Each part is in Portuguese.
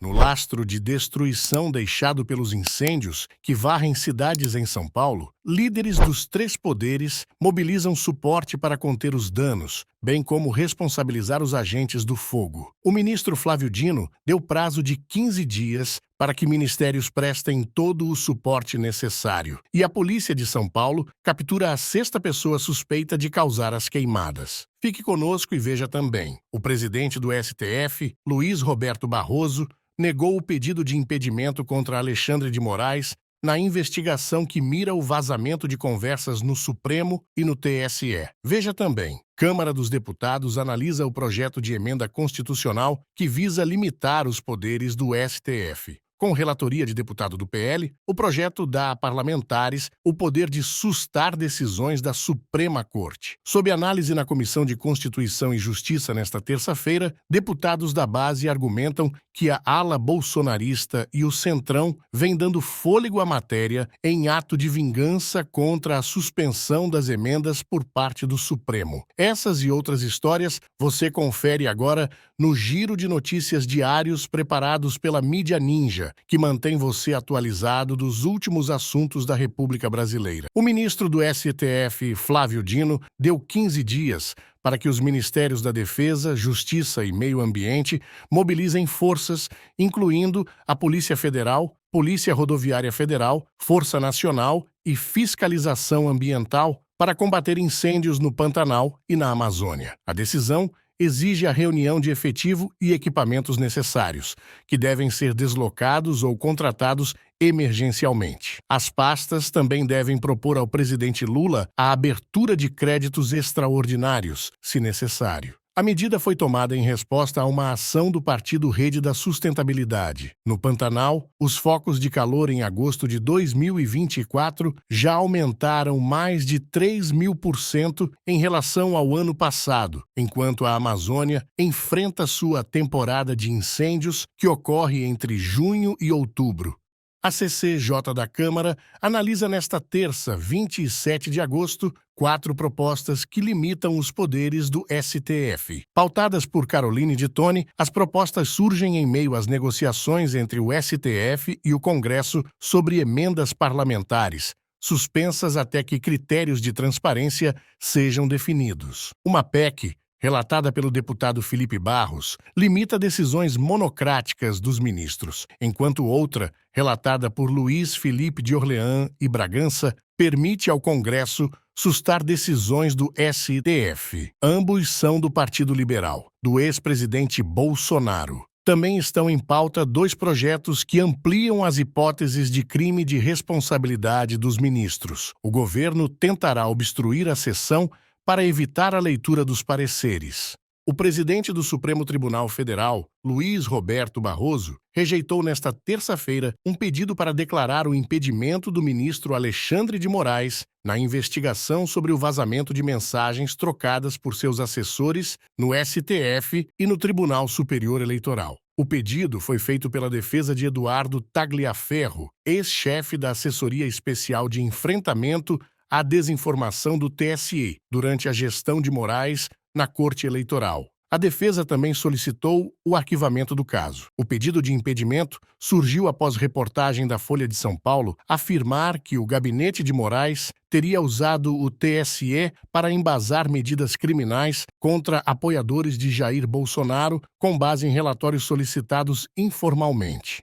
No lastro de destruição deixado pelos incêndios que varrem cidades em São Paulo, líderes dos três poderes mobilizam suporte para conter os danos, bem como responsabilizar os agentes do fogo. O ministro Flávio Dino deu prazo de 15 dias para que ministérios prestem todo o suporte necessário. E a polícia de São Paulo captura a sexta pessoa suspeita de causar as queimadas. Fique conosco e veja também. O presidente do STF, Luiz Roberto Barroso, negou o pedido de impedimento contra Alexandre de Moraes na investigação que mira o vazamento de conversas no Supremo e no TSE. Veja também. Câmara dos Deputados analisa o projeto de emenda constitucional que visa limitar os poderes do STF. Com relatoria de deputado do PL, o projeto dá a parlamentares o poder de sustar decisões da Suprema Corte. Sob análise na Comissão de Constituição e Justiça nesta terça-feira, deputados da base argumentam que a ala bolsonarista e o Centrão vêm dando fôlego à matéria em ato de vingança contra a suspensão das emendas por parte do Supremo. Essas e outras histórias você confere agora no Giro de Notícias Diários preparados pela Mídia Ninja, que mantém você atualizado dos últimos assuntos da República Brasileira. O ministro do STF, Flávio Dino, deu 15 dias para que os Ministérios da Defesa, Justiça e Meio Ambiente mobilizem forças, incluindo a Polícia Federal, Polícia Rodoviária Federal, Força Nacional e Fiscalização Ambiental para combater incêndios no Pantanal e na Amazônia. A decisão exige a reunião de efetivo e equipamentos necessários, que devem ser deslocados ou contratados emergencialmente. As pastas também devem propor ao presidente Lula a abertura de créditos extraordinários, se necessário. A medida foi tomada em resposta a uma ação do Partido Rede da Sustentabilidade. No Pantanal, os focos de calor em agosto de 2024 já aumentaram mais de 3.000% em relação ao ano passado, enquanto a Amazônia enfrenta sua temporada de incêndios que ocorre entre junho e outubro. A CCJ da Câmara analisa nesta terça, 27 de agosto, 4 propostas que limitam os poderes do STF. Pautadas por Caroline de Tone, as propostas surgem em meio às negociações entre o STF e o Congresso sobre emendas parlamentares, suspensas até que critérios de transparência sejam definidos. Uma PEC, relatada pelo deputado Felipe Barros, limita decisões monocráticas dos ministros, enquanto outra, relatada por Luiz Felipe de Orleans e Bragança, permite ao Congresso sustar decisões do STF. Ambos são do Partido Liberal, do ex-presidente Bolsonaro. Também estão em pauta 2 projetos que ampliam as hipóteses de crime de responsabilidade dos ministros. O governo tentará obstruir a sessão para evitar a leitura dos pareceres. O presidente do Supremo Tribunal Federal, Luiz Roberto Barroso, rejeitou nesta terça-feira um pedido para declarar o impedimento do ministro Alexandre de Moraes na investigação sobre o vazamento de mensagens trocadas por seus assessores no STF e no Tribunal Superior Eleitoral. O pedido foi feito pela defesa de Eduardo Tagliaferro, ex-chefe da Assessoria Especial de Enfrentamento à Desinformação do TSE, durante a gestão de Moraes na Corte Eleitoral. A defesa também solicitou o arquivamento do caso. O pedido de impedimento surgiu após reportagem da Folha de São Paulo afirmar que o gabinete de Moraes teria usado o TSE para embasar medidas criminais contra apoiadores de Jair Bolsonaro com base em relatórios solicitados informalmente.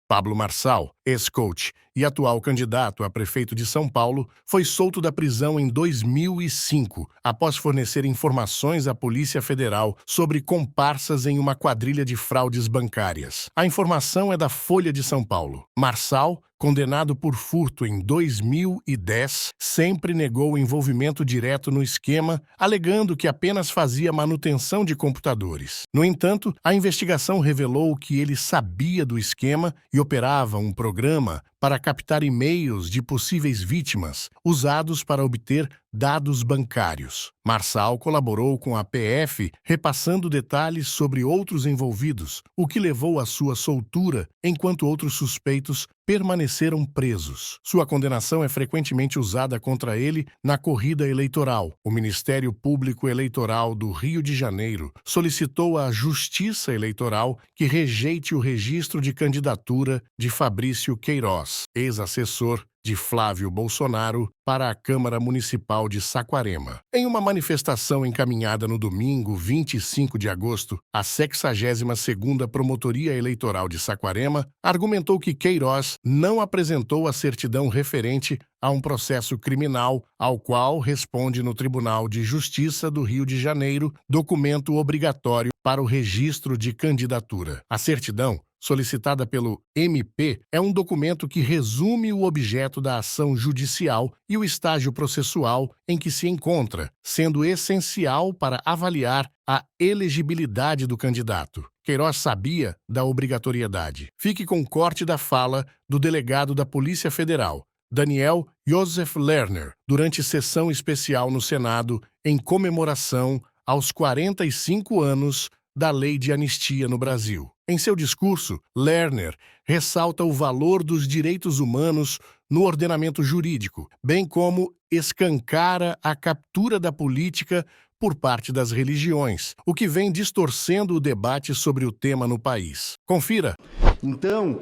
Pablo Marçal, ex-coach e atual candidato a prefeito de São Paulo, foi solto da prisão em 2005, após fornecer informações à Polícia Federal sobre comparsas em uma quadrilha de fraudes bancárias. A informação é da Folha de São Paulo. Marçal, condenado por furto em 2010, sempre negou o envolvimento direto no esquema, alegando que apenas fazia manutenção de computadores. No entanto, a investigação revelou que ele sabia do esquema e operava um programa para captar e-mails de possíveis vítimas, usados para obter dados bancários. Marçal colaborou com a PF, repassando detalhes sobre outros envolvidos, o que levou à sua soltura, enquanto outros suspeitos permaneceram presos. Sua condenação é frequentemente usada contra ele na corrida eleitoral. O Ministério Público Eleitoral do Rio de Janeiro solicitou à Justiça Eleitoral que rejeite o registro de candidatura de Fabrício Queiroz, ex-assessor de Flávio Bolsonaro, para a Câmara Municipal de Saquarema. Em uma manifestação encaminhada no domingo, 25 de agosto, a 62ª Promotoria Eleitoral de Saquarema argumentou que Queiroz não apresentou a certidão referente a um processo criminal ao qual responde no Tribunal de Justiça do Rio de Janeiro, documento obrigatório para o registro de candidatura. A certidão, solicitada pelo MP, é um documento que resume o objeto da ação judicial e o estágio processual em que se encontra, sendo essencial para avaliar a elegibilidade do candidato. Queiroz sabia da obrigatoriedade. Fique com o corte da fala do delegado da Polícia Federal, Daniel Joseph Lerner, durante sessão especial no Senado em comemoração aos 45 anos da Lei de Anistia no Brasil. Em seu discurso, Lerner ressalta o valor dos direitos humanos no ordenamento jurídico, bem como escancara a captura da política por parte das religiões, o que vem distorcendo o debate sobre o tema no país. Confira. Então,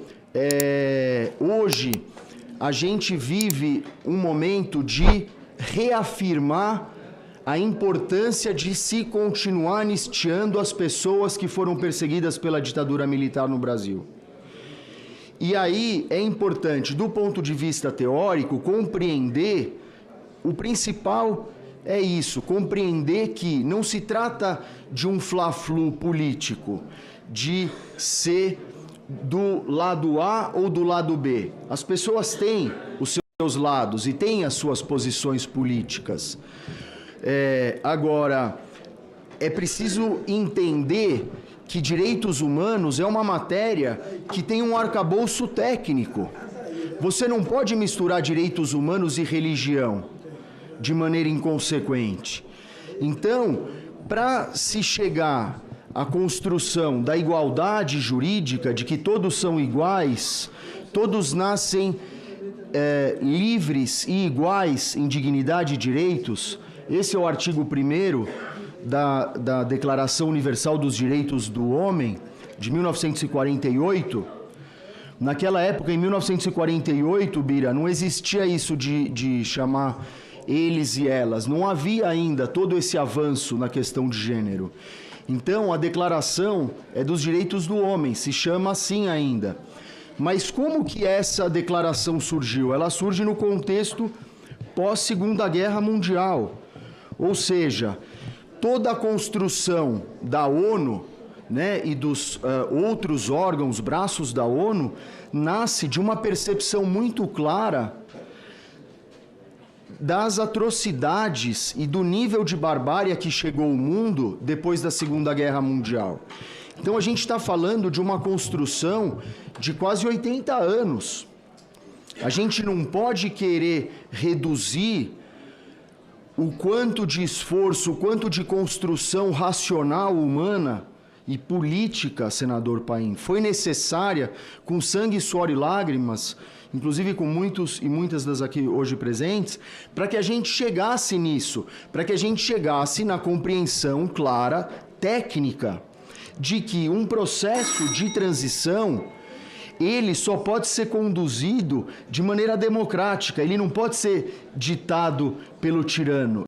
hoje a gente vive um momento de reafirmar a importância de se continuar anistiando as pessoas que foram perseguidas pela ditadura militar no Brasil. E aí é importante, do ponto de vista teórico, compreender, o principal é isso, compreender que não se trata de um fla-flu político, de ser do lado A ou do lado B. As pessoas têm os seus lados e têm as suas posições políticas. Agora, é preciso entender que direitos humanos é uma matéria que tem um arcabouço técnico. Você não pode misturar direitos humanos e religião de maneira inconsequente. Então, para se chegar à construção da igualdade jurídica, de que todos são iguais, todos nascem livres e iguais em dignidade e direitos, esse é o artigo 1º da Declaração Universal dos Direitos do Homem, de 1948. Naquela época, em 1948, Bira, não existia isso de chamar eles e elas. Não havia ainda todo esse avanço na questão de gênero. Então, a Declaração é dos Direitos do Homem, se chama assim ainda. Mas como que essa declaração surgiu? Ela surge no contexto pós-Segunda Guerra Mundial. Ou seja, toda a construção da ONU, né, e dos outros órgãos, braços da ONU, nasce de uma percepção muito clara das atrocidades e do nível de barbárie que chegou ao mundo depois da Segunda Guerra Mundial. Então a gente está falando de uma construção de quase 80 anos. A gente não pode querer reduzir o quanto de esforço, o quanto de construção racional humana e política, senador Paim, foi necessária, com sangue, suor e lágrimas, inclusive com muitos e muitas das aqui hoje presentes, para que a gente chegasse nisso, para que a gente chegasse na compreensão clara, técnica, de que um processo de transição, ele só pode ser conduzido de maneira democrática, ele não pode ser ditado pelo tirano.